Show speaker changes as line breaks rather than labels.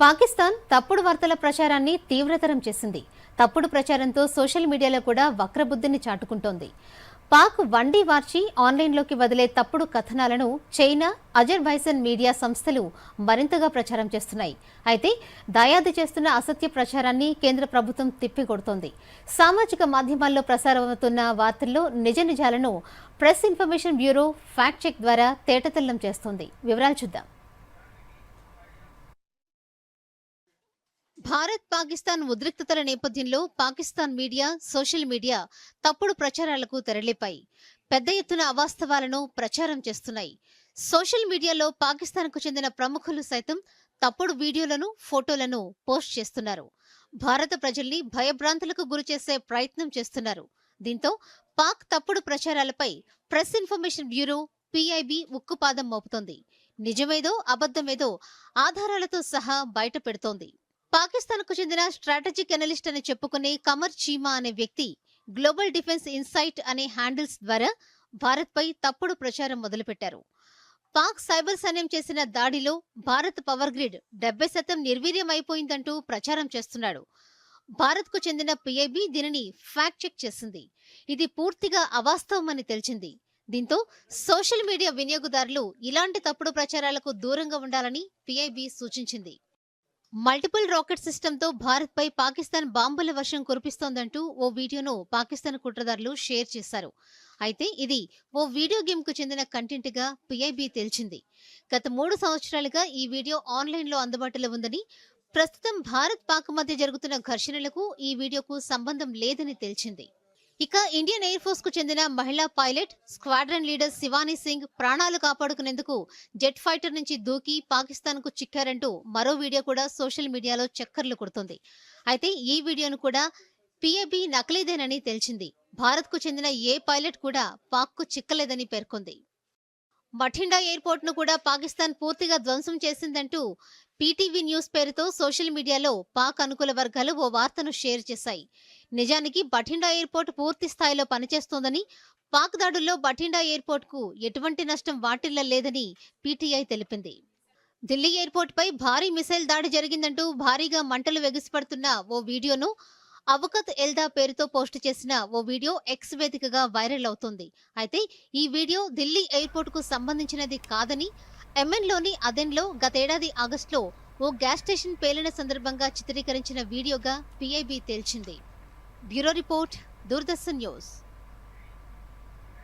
పాకిస్తాన్ తప్పుడు వార్తల ప్రచారాన్ని తీవ్రతరం చేసింది. తప్పుడు ప్రచారంతో సోషల్ మీడియాలో కూడా వక్రబుద్ధిని చాటుకుంటోంది. పాక్ వండి వార్చి ఆన్లైన్లోకి వదిలే తప్పుడు కథనాలను చైనా, అజర్బైజాన్ మీడియా సంస్థలు మరింతగా ప్రచారం చేస్తున్నాయి. అయితే దాయాది చేస్తున్న అసత్య ప్రచారాన్ని కేంద్ర ప్రభుత్వం తిప్పికొడుతోంది. సామాజిక మాధ్యమాల్లో ప్రసారమవుతున్న వార్తల్లో నిజ నిజాలను ప్రెస్ ఇన్ఫర్మేషన్ బ్యూరో ఫ్యాక్ట్ చెక్ ద్వారా తేటతెల్లం చేస్తోంది. వివరాలు చూద్దాం. భారత్ పాకిస్తాన్ ఉద్రిక్తతల నేపథ్యంలో పాకిస్తాన్ మీడియా, సోషల్ మీడియా తప్పుడు ప్రచారాలకు తెరలేపాయి. పెద్ద ఎత్తున అవాస్తవాలను ప్రచారం చేస్తున్నాయి. సోషల్ మీడియాలో పాకిస్తాన్కు చెందిన ప్రముఖులు సైతం తప్పుడు వీడియోలను, ఫోటోలను పోస్ట్ చేస్తున్నారు. భారత ప్రజల్ని భయభ్రాంతులకు గురిచేసే ప్రయత్నం చేస్తున్నారు. దీంతో పాక్ తప్పుడు ప్రచారాలపై ప్రెస్ ఇన్ఫర్మేషన్ బ్యూరో PIB ఉక్కుపాదం మోపుతోంది. నిజమేదో అబద్ధమేదో ఆధారాలతో సహా బయట పెడుతోంది. పాకిస్తాన్కు చెందిన స్ట్రాటజిక్ అనలిస్ట్ అని చెప్పుకునే కమర్ చీమా అనే వ్యక్తి గ్లోబల్ డిఫెన్స్ ఇన్సైట్ అనే హ్యాండిల్స్ ద్వారా భారత్పై తప్పుడు ప్రచారం మొదలుపెట్టారు. పాక్ సైబర్ సైన్యం చేసిన దాడిలో భారత్ పవర్ గ్రిడ్ 70% నిర్వీర్యం అయిపోయిందంటూ ప్రచారం చేస్తున్నాడు. భారత్కు చెందిన PIB దీనిని ఫ్యాక్ట్ చెక్ చేసింది. ఇది పూర్తిగా అవాస్తవమని తెలిసింది. దీంతో సోషల్ మీడియా వినియోగదారులు ఇలాంటి తప్పుడు ప్రచారాలకు దూరంగా ఉండాలని PIB సూచించింది. మల్టిపుల్ రాకెట్ సిస్టంతో భారత్పై పాకిస్తాన్ బాంబుల వర్షం కురిపిస్తోందంటూ ఓ వీడియోను పాకిస్తాన్ కుట్రదారులు షేర్ చేశారు. అయితే ఇది ఓ వీడియో గేమ్కు చెందిన కంటెంట్గా PIB తేల్చింది. గత 3 సంవత్సరాలుగా ఈ వీడియో ఆన్లైన్లో అందుబాటులో ఉందని, ప్రస్తుతం భారత్ పాక్ మధ్య జరుగుతున్న ఘర్షణలకు ఈ వీడియోకు సంబంధం లేదని తేల్చింది. ఇక ఇండియన్ ఎయిర్ ఫోర్స్ కు చెందిన మహిళా pilot, squadron leader Shivani Singh ప్రాణాలు కాపాడుకునేందుకు జెట్ ఫైటర్ నుంచి దూకి పాకిస్తాన్ కు చిక్కారంటూ మరో వీడియో కూడా సోషల్ మీడియాలో చక్కర్లు కొడుతోంది. అయితే ఈ వీడియోను కూడా PIB నకిలీదేనని తేల్చింది. భారత్ కు చెందిన ఏ పైలట్ కూడా పాక్ కు చిక్కలేదని పేర్కొంది. బఠిండా ఎయిర్పోర్ట్ ను కూడా పాకిస్తాన్ పూర్తిగా ధ్వంసం చేసిందంటూ PTV న్యూస్ పేరుతో సోషల్ మీడియాలో పాక్ అనుకూల వర్గాలు ఓ వార్తను షేర్ చేశాయి. నిజానికి బఠిండా ఎయిర్పోర్ట్ పూర్తి స్థాయిలో పనిచేస్తోందని, పాక్ దాడుల్లో బఠిండా ఎయిర్పోర్ట్ కు ఎటువంటి నష్టం వాటిల్లలేదని PTI తెలిపింది. ఢిల్లీ ఎయిర్పోర్ట్ పై భారీ మిసైల్ దాడి జరిగిందంటూ భారీగా మంటలు వెగిసిపడుతున్న ఓ వీడియోను అవకత్ ఎల్దా పేరుతో పోస్టు చేసిన ఓ వీడియో X వేదికగా వైరల్ అవుతోంది. అయితే ఈ వీడియో ఢిల్లీ ఎయిర్పోర్ట్ కు సంబంధించినది కాదని, యెమెన్లోని అదెన్లో గతేడాది ఆగస్టులో ఓ గ్యాస్ స్టేషన్ పేలిన సందర్భంగా చిత్రీకరించిన వీడియోగా PIB తేల్చింది. Bureau report, Doordarshan news.